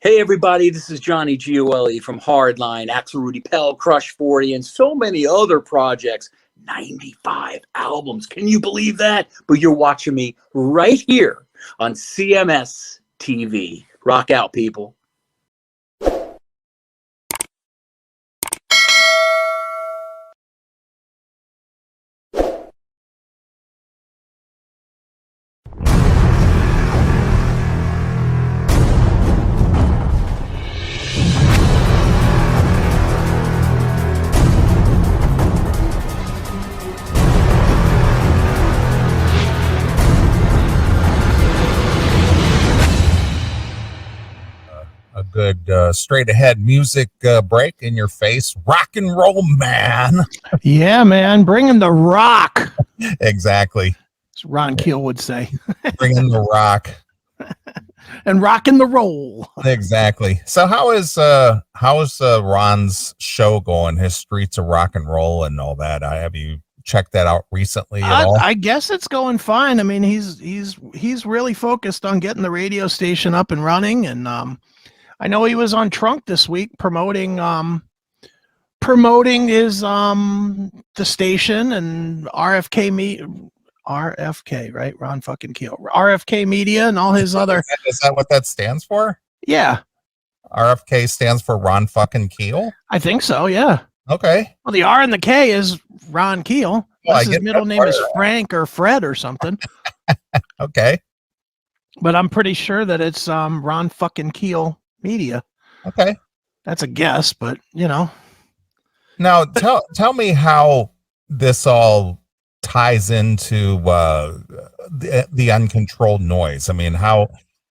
Hey everybody, this is Johnny Gioeli from Hardline, Axel Rudy Pell, Crush 40, and so many other projects. 95 albums. Can you believe that? But you're watching me right here on CMS TV. Rock out, people. Good straight ahead music break in your face. Rock and roll, man. Yeah, man. Bring in the rock. Exactly. As Ron Keel would say. Bring in the rock. And rock and the roll. Exactly. So how is Ron's show going? His Streets of Rock and Roll and all that. Have you checked that out recently at all? I guess it's going fine. I mean, he's really focused on getting the radio station up and running, and I know he was on Trunk this week promoting his the station and RFK, right? Ron fucking Keel. RFK Media and all his other. Is that what that stands for? Yeah. RFK stands for Ron fucking Keel? I think so, yeah. Okay. Well, the R and the K is Ron Keel. Well, his middle name is Frank or Fred or something. Okay. But I'm pretty sure that it's Ron fucking Keel Media. Okay. That's a guess, but you know. Now tell me how this all ties into the uncontrolled noise. I mean, how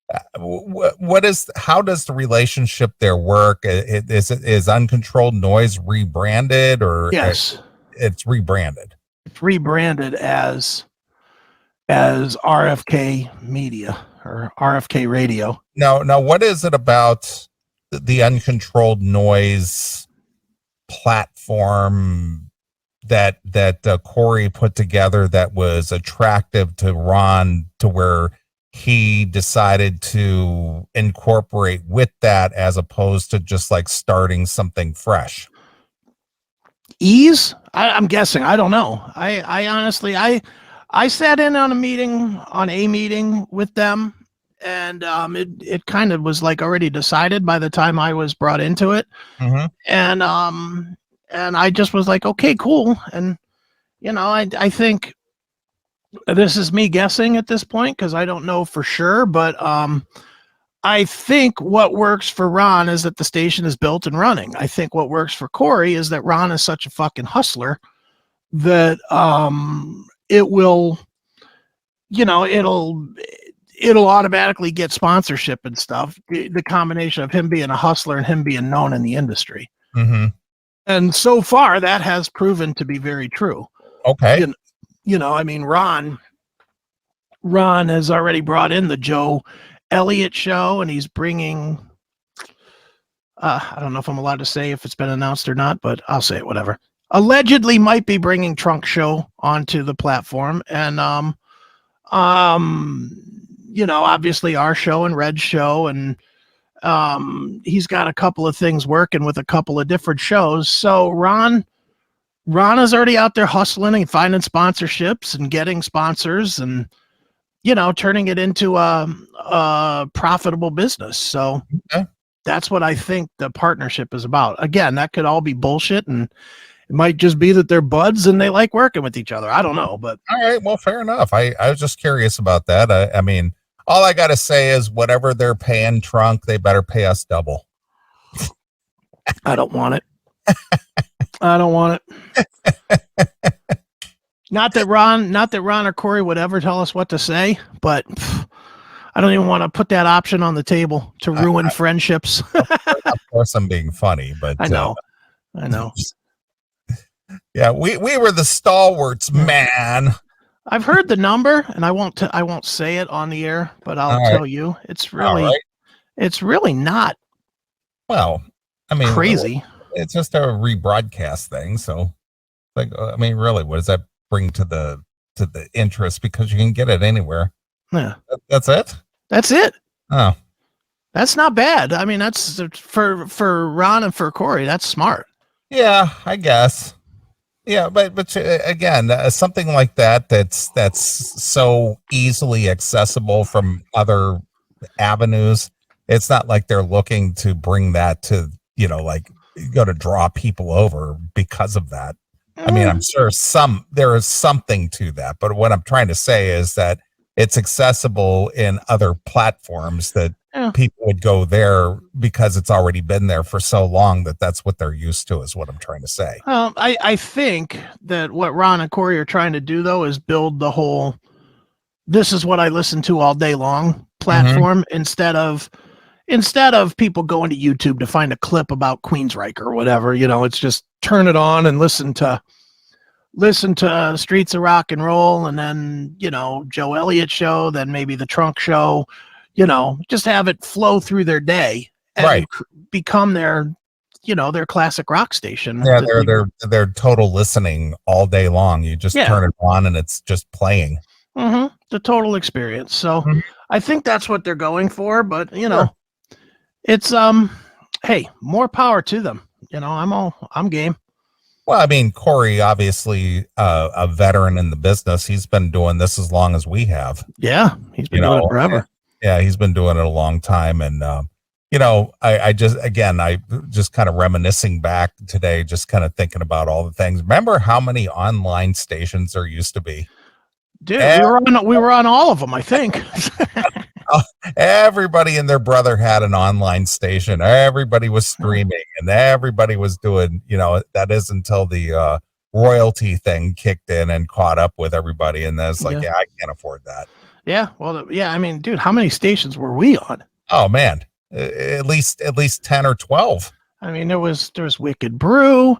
does the relationship there work? Is uncontrolled noise rebranded or yes, it's rebranded? It's rebranded as RFK Media or RFK Radio. Now, what is it about the uncontrolled noise platform that Corey put together that was attractive to Ron to where he decided to incorporate with that as opposed to just like starting something fresh? Ease? I'm guessing. I don't know. I honestly, I sat in on a meeting with them, and it kind of was like already decided by the time I was brought into it. Mm-hmm. And I just was like, okay, cool. And you know, I think this is me guessing at this point because I don't know for sure, but I think what works for Ron is that the station is built and running. I think what works for Corey is that Ron is such a fucking hustler that it will, you know, it'll automatically get sponsorship and stuff. The combination of him being a hustler and him being known in the industry. Mm-hmm. And so far that has proven to be very true. Okay. You know, I mean, Ron has already brought in the Joe Elliott show, and he's bringing, I don't know if I'm allowed to say if it's been announced or not, but I'll say it, whatever. Allegedly might be bringing Trunk Show onto the platform, and you know, obviously our show and Red's show, and he's got a couple of things working with a couple of different shows. So Ron is already out there hustling and finding sponsorships and getting sponsors and, you know, turning it into a profitable business. So that's what I think the partnership is about. Again, that could all be bullshit, and it might just be that they're buds and they like working with each other. I don't know, but all right. Well, fair enough. I was just curious about that. I mean, all I got to say is whatever they're paying Trunk, they better pay us double. I don't want it. I don't want it. Not that Ron or Corey would ever tell us what to say, but I don't even want to put that option on the table to ruin friendships. Of course, I'm being funny, but I know. Yeah, we were the stalwarts, man. I've heard the number, and I won't say it on the air, but I'll tell you, it's really not. Well, I mean, crazy. It's just a rebroadcast thing, so like, I mean, really, what does that bring to the interest? Because you can get it anywhere. Yeah, that's it. That's it. Oh, That's not bad. I mean, that's for Ron and for Corey. That's smart. Yeah, I guess. Yeah, but again, something like that's so easily accessible from other avenues. It's not like they're looking to bring that to, like go to draw people over because of that. I mean, I'm sure there is something to that, but what I'm trying to say is that it's accessible in other platforms that people would go there because it's already been there for so long that's what they're used to, is what I'm trying to say. I think that what Ron and Corey are trying to do, though, is build the whole "this is what I listen to all day long" platform, instead of people going to YouTube to find a clip about Queensryche or whatever. It's just turn it on and listen to Streets of Rock and Roll, and then Joe Elliott show, then maybe the Trunk show. Just have it flow through their day and become their classic rock station. Yeah, they're total listening all day long. You just turn it on and it's just playing. The total experience. So I think that's what they're going for, but it's hey, more power to them. I'm game. Well, I mean, Corey, obviously a veteran in the business. He's been doing this as long as we have. Yeah, he's been doing it forever. Yeah, he's been doing it a long time. And, I just kind of reminiscing back today, just kind of thinking about all the things. Remember how many online stations there used to be? Dude, we were on all of them, I think. Everybody and their brother had an online station. Everybody was streaming and everybody was doing, that is until the royalty thing kicked in and caught up with everybody. And that's like, I can't afford that. Yeah. Well, I mean, dude, how many stations were we on? Oh man, at least 10 or 12. I mean, there was Wicked Brew.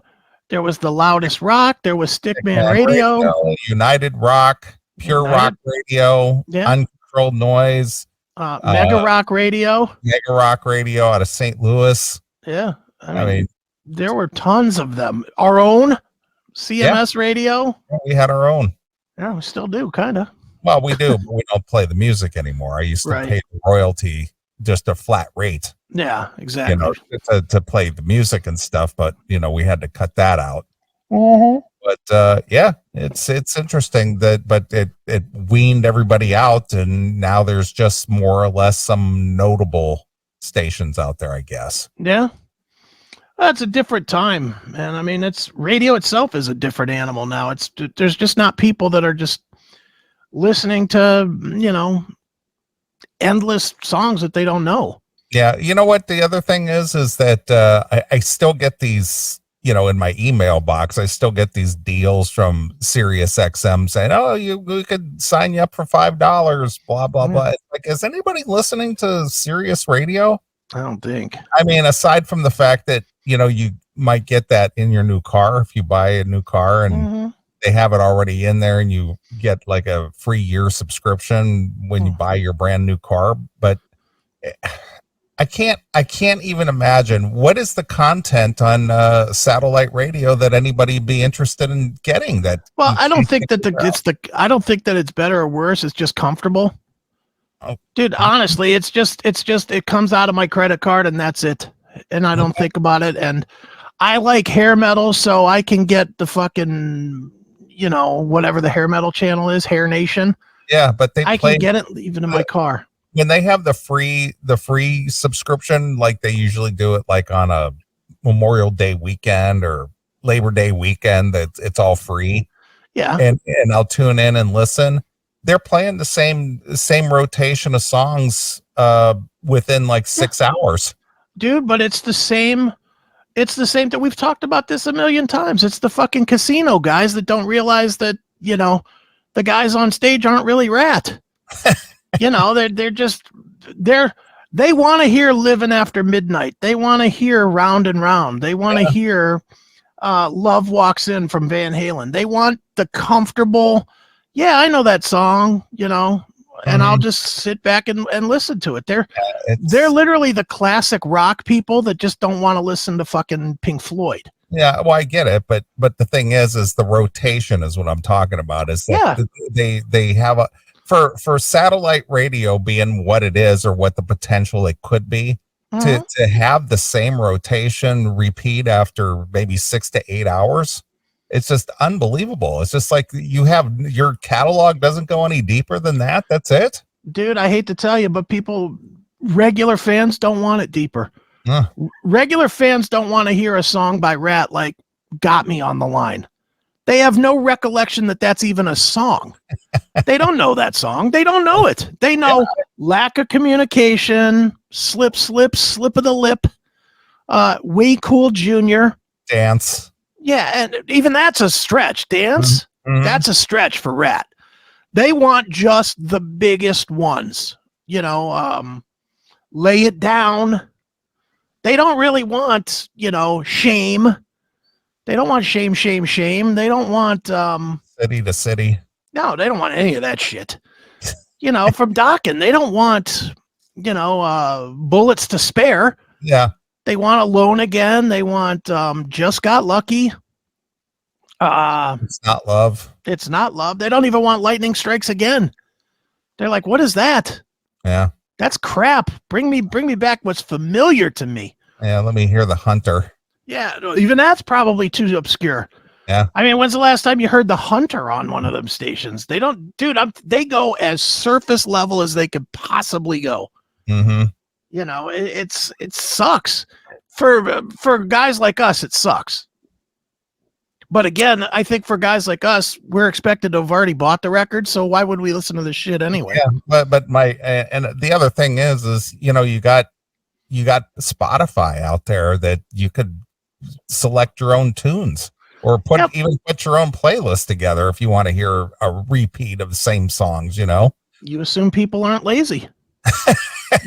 There was The Loudest Rock. There was Stickman Radio, United Rock, Pure Rock Radio, Uncontrolled Noise. Mega Rock Radio out of St. Louis. Yeah. I mean, there were tons of them. Our own CMS Radio. We had our own. Yeah, we still do, kind of. Well, we do, but we don't play the music anymore. I used to pay the royalty, just a flat rate. Yeah, exactly. To play the music and stuff, but we had to cut that out. But it's interesting but it weaned everybody out, and now there's just more or less some notable stations out there, I guess. Yeah, that's a different time, man. I mean, radio itself is a different animal now. There's just not people that are just listening to endless songs that they don't know. Yeah, you know what the other thing is that I still get these. In my email box, I still get these deals from Sirius XM saying, "Oh, we could sign you up for $5." Blah blah blah. It's like, is anybody listening to Sirius Radio? I don't think. I mean, aside from the fact that you might get that in your new car if you buy a new car and they have it already in there, and you get like a free year subscription when you buy your brand new car, but. I can't even imagine what is the content on satellite radio that anybody be interested in getting. That I don't think that I don't think that it's better or worse. It's just comfortable. Oh. Dude, honestly, it's just it comes out of my credit card and that's it. And I don't think about it. And I like hair metal, so I can get the fucking whatever the hair metal channel is, Hair Nation. Yeah, but I can get it even in my car. When they have the free subscription, like they usually do it like on a Memorial Day weekend or Labor Day weekend, that it's all free. Yeah. And I'll tune in and listen. They're playing the same rotation of songs within like 6 hours. Dude, but it's the same that we've talked about this a million times. It's the fucking casino guys that don't realize that, the guys on stage aren't really Rat. They want to hear Living After Midnight. They want to hear Round and Round. They want to hear Love Walks In from Van Halen. They want the comfortable, I know that song, and I'll just sit back and listen to it. They're literally the classic rock people that just don't want to listen to fucking Pink Floyd. Yeah, well, I get it, but the thing is the rotation is what I'm talking about. Is that they have for satellite radio being what it is, or what the potential it could be, to have the same rotation repeat after maybe 6 to 8 hours, it's just unbelievable. It's just like you have your catalog doesn't go any deeper than that. That's it. Dude, I hate to tell you, but regular fans don't want it deeper. Regular fans don't want to hear a song by Rat like Got Me on the Line. They have no recollection that that's even a song. They don't know that song. They don't know it. They know lack of communication, slip of the lip, Way Cool Junior. Dance. Yeah, and even that's a stretch. Dance, that's a stretch for Rat. They want just the biggest ones. Lay It Down. They don't really want, Shame. They don't want Shame. They don't want City to City. No, they don't want any of that shit. From Dokken, they don't want, Bullets to Spare. Yeah. They want Alone Again. They want Just Got Lucky. It's Not Love. It's Not Love. They don't even want Lightning Strikes Again. They're like, what is that? Yeah. That's crap. Bring me back what's familiar to me. Yeah, let me hear The Hunter. Yeah, even that's probably too obscure. Yeah. I mean, when's the last time you heard The Hunter on one of them stations? They don't, dude, they go as surface level as they could possibly go. Mm-hmm. It sucks. For guys like us, it sucks. But again, I think for guys like us, we're expected to have already bought the record, so why would we listen to this shit anyway? Yeah, but and the other thing is you got Spotify out there that you could select your own tunes, or put your own playlist together if you want to hear a repeat of the same songs. You assume people aren't lazy.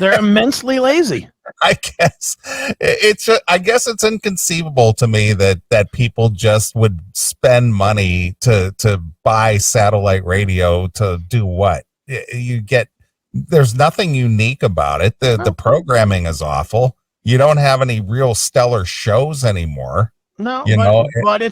They're immensely lazy. I guess it's inconceivable to me that people just would spend money to buy satellite radio to do what. There's nothing unique about it. The programming is awful. You don't have any real stellar shows anymore. No, but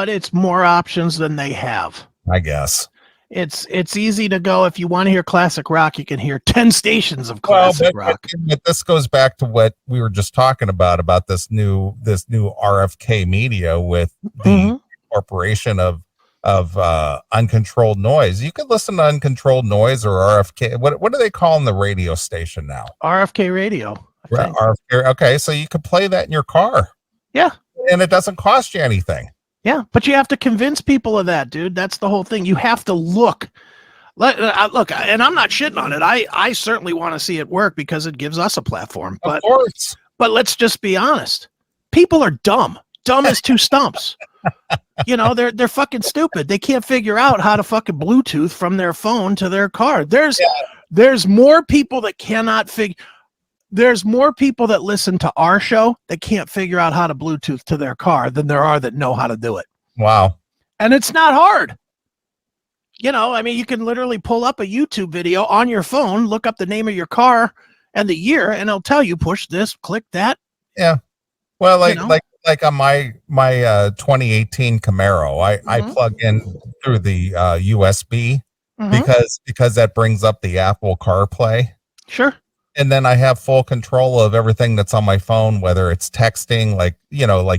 it's more options than they have. I guess. It's easy to go. If you want to hear classic rock, you can hear 10 stations of classic rock. But this goes back to what we were just talking about this new RFK media with the incorporation of uncontrolled noise. You could listen to uncontrolled noise or RFK. What do they call in the radio station now? RFK radio. Right, RFK. Okay, so you could play that in your car. Yeah, and it doesn't cost you anything. Yeah, but you have to convince people of that, dude. That's the whole thing. You have to look, and I'm not shitting on it. I certainly want to see it work because it gives us a platform. But, of course. But let's just be honest. People are dumb. Dumb as two stumps. They're fucking stupid. They can't figure out how to fucking Bluetooth from their phone to their car. There's more people that cannot figure. There's more people that listen to our show that can't figure out how to Bluetooth to their car than there are that know how to do it. Wow. And it's not hard. You can literally pull up a YouTube video on your phone, look up the name of your car and the year, and it'll tell you push this, click that. Yeah. Well, like on my 2018 Camaro, I plug in through the USB because that brings up the Apple CarPlay. Sure. And then I have full control of everything that's on my phone, whether it's texting, like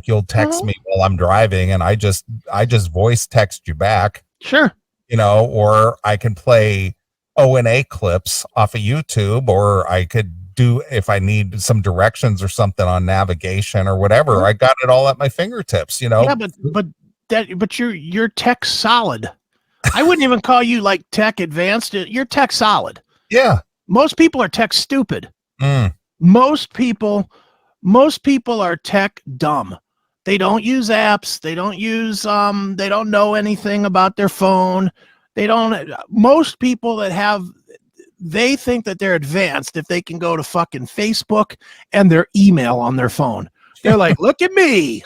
you'll text me while I'm driving and I just voice text you back. Sure. Or I can play O&A clips off of YouTube, or I could do, if I need some directions or something on navigation or whatever, I got it all at my fingertips, Yeah, but you're tech solid. I wouldn't even call you like tech advanced. You're tech solid. Yeah. Most people are tech stupid. Most people are tech dumb. They don't use apps. They don't know anything about their phone. Most people they think that they're advanced if they can go to fucking Facebook and their email on their phone. They're like, look at me.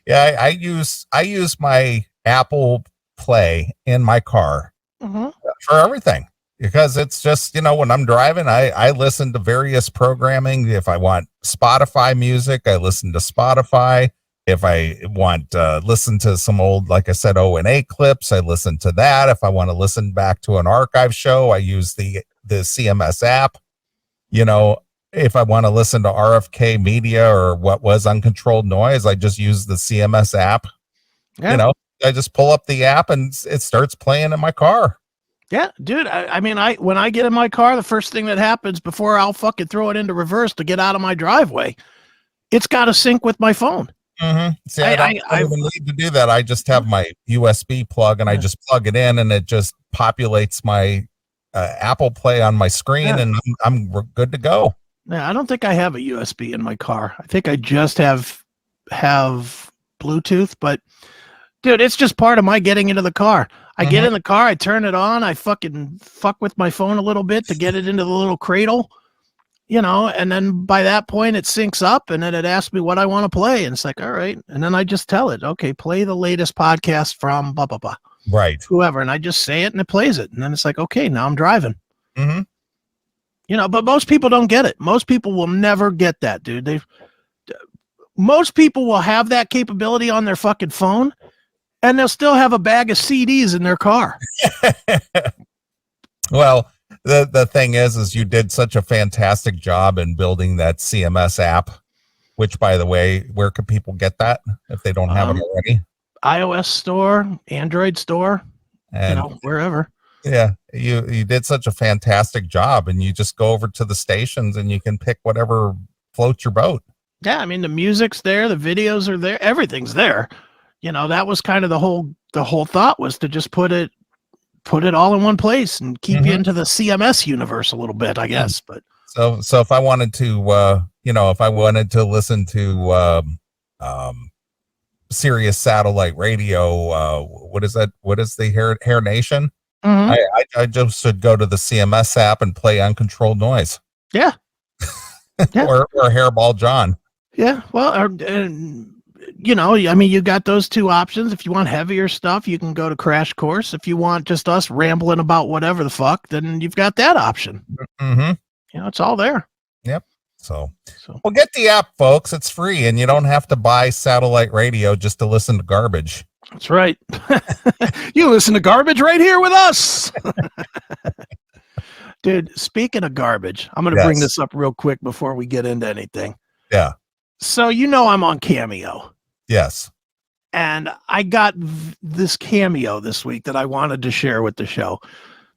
Yeah. I use my Apple Play in my car for everything. Because it's just, when I'm driving, I listen to various programming. If I want Spotify music, I listen to Spotify. If I want to listen to some old, like I said, O&A clips, I listen to that. If I want to listen back to an archive show, I use the CMS app. You know, if I want to listen to RFK media or what was uncontrolled noise, I just use the CMS app. Yeah. You know, I just pull up the app and it starts playing in my car. Yeah, dude. I mean, when I get in my car, the first thing that happens before I'll fucking throw it into reverse to get out of my driveway, it's got to sync with my phone. Mm-hmm. See, I don't even need to do that. I just have my USB plug and I just plug it in and it just populates my Apple Play on my screen and I'm good to go. Yeah, I don't think I have a USB in my car. I think I just have Bluetooth, but dude, it's just part of my getting into the car. I get in the car, I turn it on, I fucking fuck with my phone a little bit to get it into the little cradle. You know, and then by that point it syncs up and then it asks me what I want to play. And it's like, all right. And then I just tell it, okay, play the latest podcast from blah, blah, blah. Right. Whoever. And I just say it and it plays it. And then it's like, okay, now I'm driving. Mm-hmm. You know, but most people don't get it. Most people will never get that, dude. Most people will have that capability on their fucking phone and they'll still have a bag of CDs in their car. Well, the thing is you did such a fantastic job in building that CMS app, which, by the way, where can people get that if they don't have it already? iOS store, Android store, and, you know, wherever. Yeah, you did such a fantastic job, and you just go over to the stations and you can pick whatever floats your boat. Yeah, I mean, the music's there, the videos are there, everything's there. You know, that was kind of the whole thought was to just put it all in one place and keep you into the CMS universe a little bit, I guess. But so if I wanted to, if I wanted to listen to Sirius satellite radio, what is that? What is the Hair Nation? I just should go to the CMS app and play Uncontrolled Noise. Yeah. or Hairball John. Yeah. Well, you know, I mean, you got those two options. If you want heavier stuff, you can go to Crash Course. If you want just us rambling about whatever the fuck, then you've got that option. Mm-hmm. You know, it's all there. Yep. So well, get the app, folks. It's free, and you don't have to buy satellite radio just to listen to garbage. That's right. You listen to garbage right here with us. Dude, speaking of garbage, I'm going to bring this up real quick before we get into anything. Yeah. So, you know, I'm on Cameo. Yes. And I got this Cameo this week that I wanted to share with the show.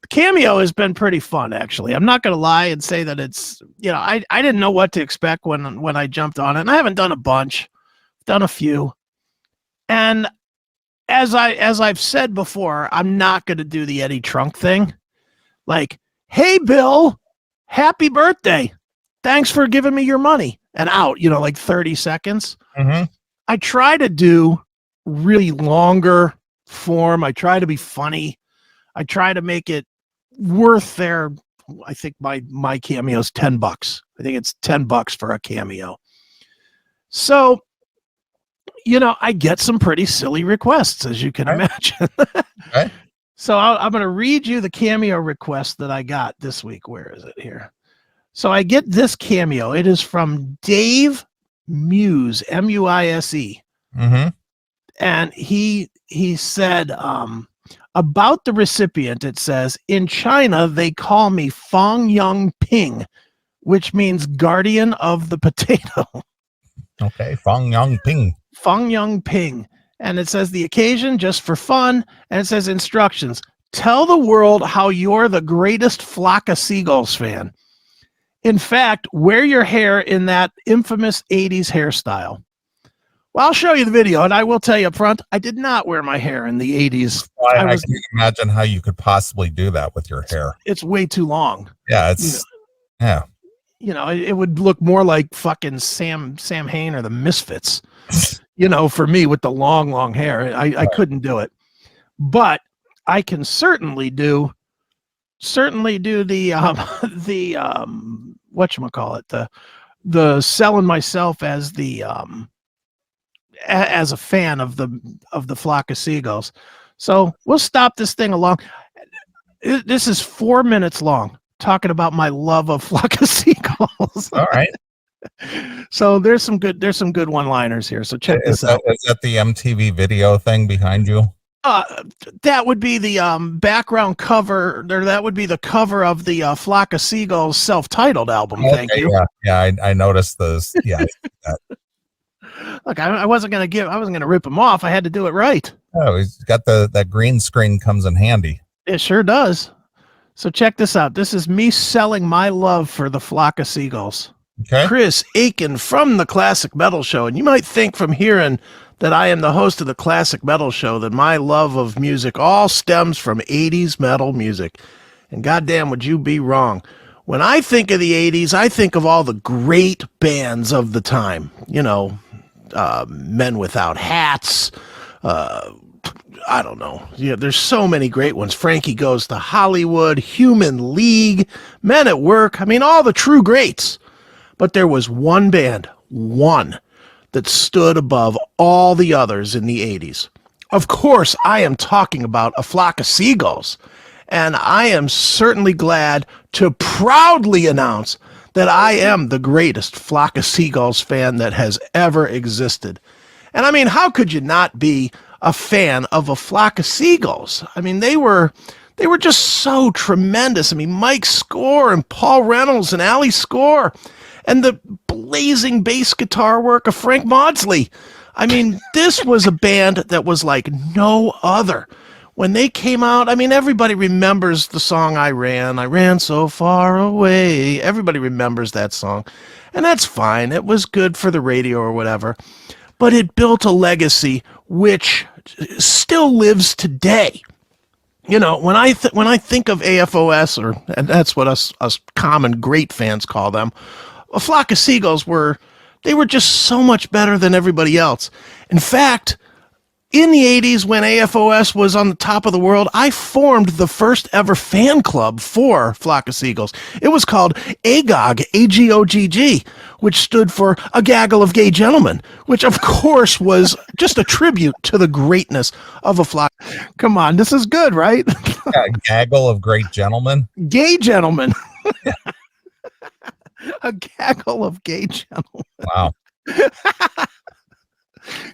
Cameo has been pretty fun, actually. I'm not going to lie and say that it's, you know, I didn't know what to expect when I jumped on it. And I haven't done a bunch, done a few. And as I've said before, I'm not going to do the Eddie Trunk thing. Like, hey, Bill, happy birthday. Thanks for giving me your money. And out, you know, like 30 seconds. Mm-hmm. I try to do really longer form. I try to be funny. I try to make it worth their, I think my Cameo is $10. I think it's $10 for a Cameo. So, you know, I get some pretty silly requests, as you can imagine. Okay. So I'm going to read you the Cameo request that I got this week. Where is it here? So I get this Cameo. It is from Dave Muse, M-U-I-S-E. Mm-hmm. And he said, about the recipient, it says, in China, they call me Fong Yung Ping, which means guardian of the potato. Okay, Fong Yung Ping. Fong Yung Ping. And it says the occasion just for fun. And it says instructions. Tell the world how you're the greatest Flock of Seagulls fan. In fact, wear your hair in that infamous 80s hairstyle. Well, I'll show you the video, and I will tell you up front, I did not wear my hair in the 80s. Well, I can't imagine how you could possibly do that with your hair. It's way too long. Yeah, it's, yeah. You know, it would look more like fucking Sam Hain or the Misfits, you know, for me with the long hair. I couldn't do it. But I can certainly do the whatchamacallit, the selling myself as the as a fan of the Flock of Seagulls. So we'll stop this thing along. This is 4 minutes long, talking about my love of Flock of Seagulls. All right. So there's some good one-liners here. So check this out. Is that the MTV video thing behind you? That would be the background cover, or that would be the cover of the Flock of Seagulls self-titled album. Okay, Thank you. Yeah, I noticed those. Yeah. Look, I wasn't gonna rip him off. I had to do it right. Oh, he's got that green screen comes in handy. It sure does. So check this out. This is me selling my love for the Flock of Seagulls. Okay. Chris Aiken from the Classic Metal Show. And you might think from hearing that I am the host of the Classic Metal Show that my love of music all stems from 80s metal music. And goddamn, would you be wrong. When I think of the 80s, I think of all the great bands of the time. You know, Men Without Hats, I don't know. Yeah, there's so many great ones. Frankie Goes to Hollywood, Human League, Men at Work. I mean, all the true greats. But there was one band, that stood above all the others in the 80s. Of course, I am talking about A Flock of Seagulls. And I am certainly glad to proudly announce that I am the greatest Flock of Seagulls fan that has ever existed. And I mean, how could you not be a fan of A Flock of Seagulls? I mean, they were just so tremendous. I mean, Mike Score and Paul Reynolds and Ali Score and the blazing bass guitar work of Frank Maudsley. I mean, this was a band that was like no other. When they came out, I mean, everybody remembers the song I Ran So Far Away. Everybody remembers that song. And that's fine. It was good for the radio or whatever. But it built a legacy which still lives today. You know, when I think of AFOS, and that's what us common great fans call them, A Flock of Seagulls were just so much better than everybody else. In fact, in the 80s, when AFOS was on the top of the world, I formed the first ever fan club for Flock of Seagulls. It was called AGOG, A-G-O-G-G, which stood for A Gaggle of Gay Gentlemen, which of course was just a tribute to the greatness of A Flock. Come on, this is good, right? Yeah, Gaggle of Great Gentlemen. Gay gentlemen. A gaggle of gay gentlemen. Wow.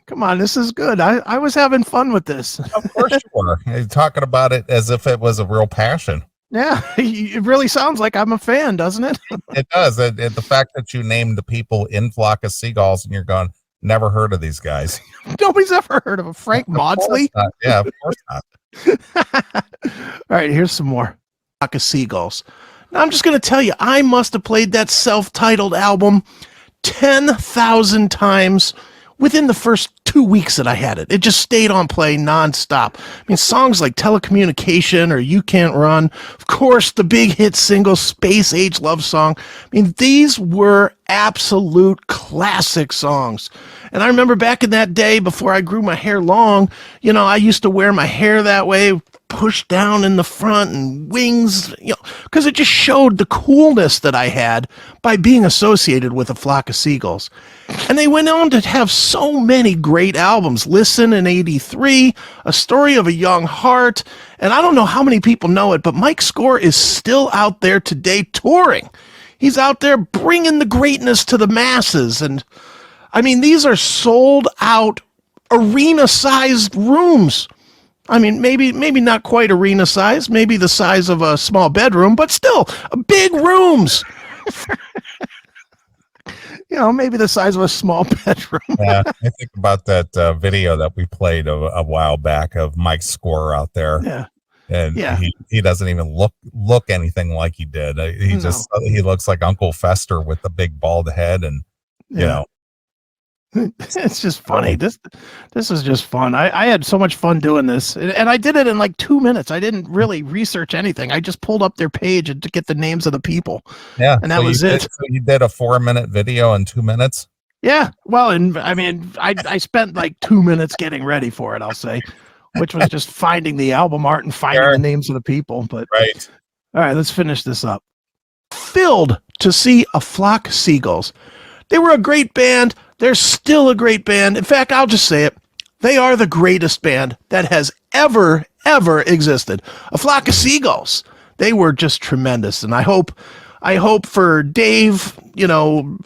Come on, this is good. I was having fun with this. Of course you were. You're talking about it as if it was a real passion. Yeah, it really sounds like I'm a fan, doesn't it? It does. The fact that you named the people in Flock of Seagulls and you're going, never heard of these guys. Nobody's ever heard of a Frank Maudsley. Yeah, of course not. All right, here's some more. Flock of Seagulls. Now, I'm just going to tell you, I must have played that self-titled album 10,000 times within the first 2 weeks that I had it. It just stayed on play nonstop. I mean, songs like Telecommunication or You Can't Run, of course, the big hit single Space Age Love Song. I mean, these were absolute classic songs. And I remember back in that day before I grew my hair long, you know, I used to wear my hair that way, pushed down in the front and wings, you know, because it just showed the coolness that I had by being associated with A Flock of Seagulls. And they went on to have so many great albums. Listen in '83, A Story of a Young Heart, and I don't know how many people know it, but Mike Score is still out there today touring. He's out there bringing the greatness to the masses. And I mean, these are sold out arena-sized rooms. I mean, maybe not quite arena size, maybe the size of a small bedroom, but still big rooms. You know, maybe the size of a small bedroom. Yeah, I think about that video that we played a while back of Mike Score out there. Yeah. And he doesn't even look anything like he did. He looks like Uncle Fester with the big bald head, and you know. It's just funny. This is just fun. I had so much fun doing this, and I did it in like 2 minutes. I didn't really research anything. I just pulled up their page and to get the names of the people. Yeah, and that was it. So you did a 4-minute video in 2 minutes. Yeah, well, and I mean, I spent like 2 minutes getting ready for it. I'll say, which was just finding the album art and finding the names of the people. But right. All right, let's finish this up. Thrilled to see A Flock of Seagulls. They were a great band. They're still a great band. In fact, I'll just say it. They are the greatest band that has ever existed. A Flock of Seagulls. They were just tremendous. And I hope I hope for Dave,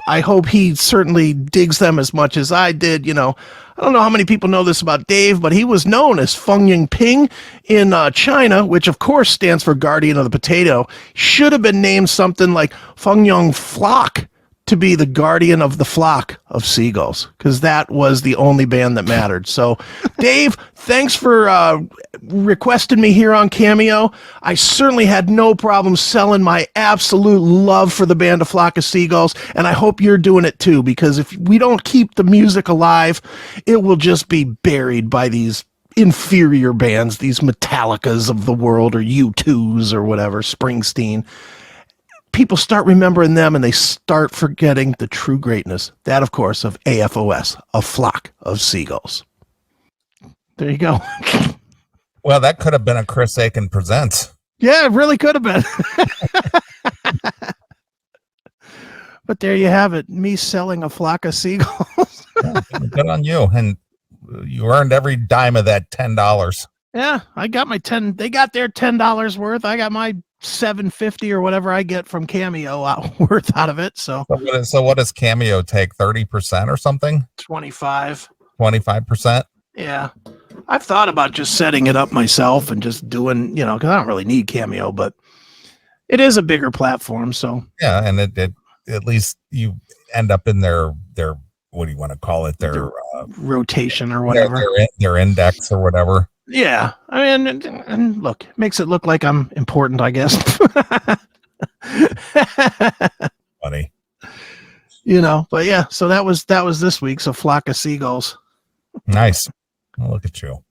I hope he certainly digs them as much as I did. I don't know how many people know this about Dave, but he was known as Feng Yingping in China, which of course stands for Guardian of the Potato. Should have been named something like Feng Yong Flock to be the guardian of the flock of seagulls, because that was the only band that mattered. So, Dave, thanks for requesting me here on Cameo. I certainly had no problem selling my absolute love for the band A Flock of Seagulls, and I hope you're doing it too, because if we don't keep the music alive, it will just be buried by these inferior bands, these Metallicas of the world, or U2s or whatever, Springsteen. People start remembering them and they start forgetting the true greatness. That, of course, of AFOS, A Flock of Seagulls. There you go. Well, that could have been a Chris Aiken Presents. Yeah, it really could have been. But there you have it. Me selling A Flock of Seagulls. Yeah, good on you. And you earned every dime of that $10. Yeah, I got my 10. They got their $10 worth. I got my $7.50 or whatever I get from Cameo worth out of it. So what does Cameo take? 30% or something? 25. 25%? Yeah. I've thought about just setting it up myself and just doing, because I don't really need Cameo, but it is a bigger platform. So yeah, and it at least you end up in their what do you want to call it? Their rotation or whatever. Their index or whatever. Yeah, I mean, and look, it makes it look like I'm important, I guess. Funny. But yeah, so that was this week's A Flock of Seagulls. Nice. Well, look at you.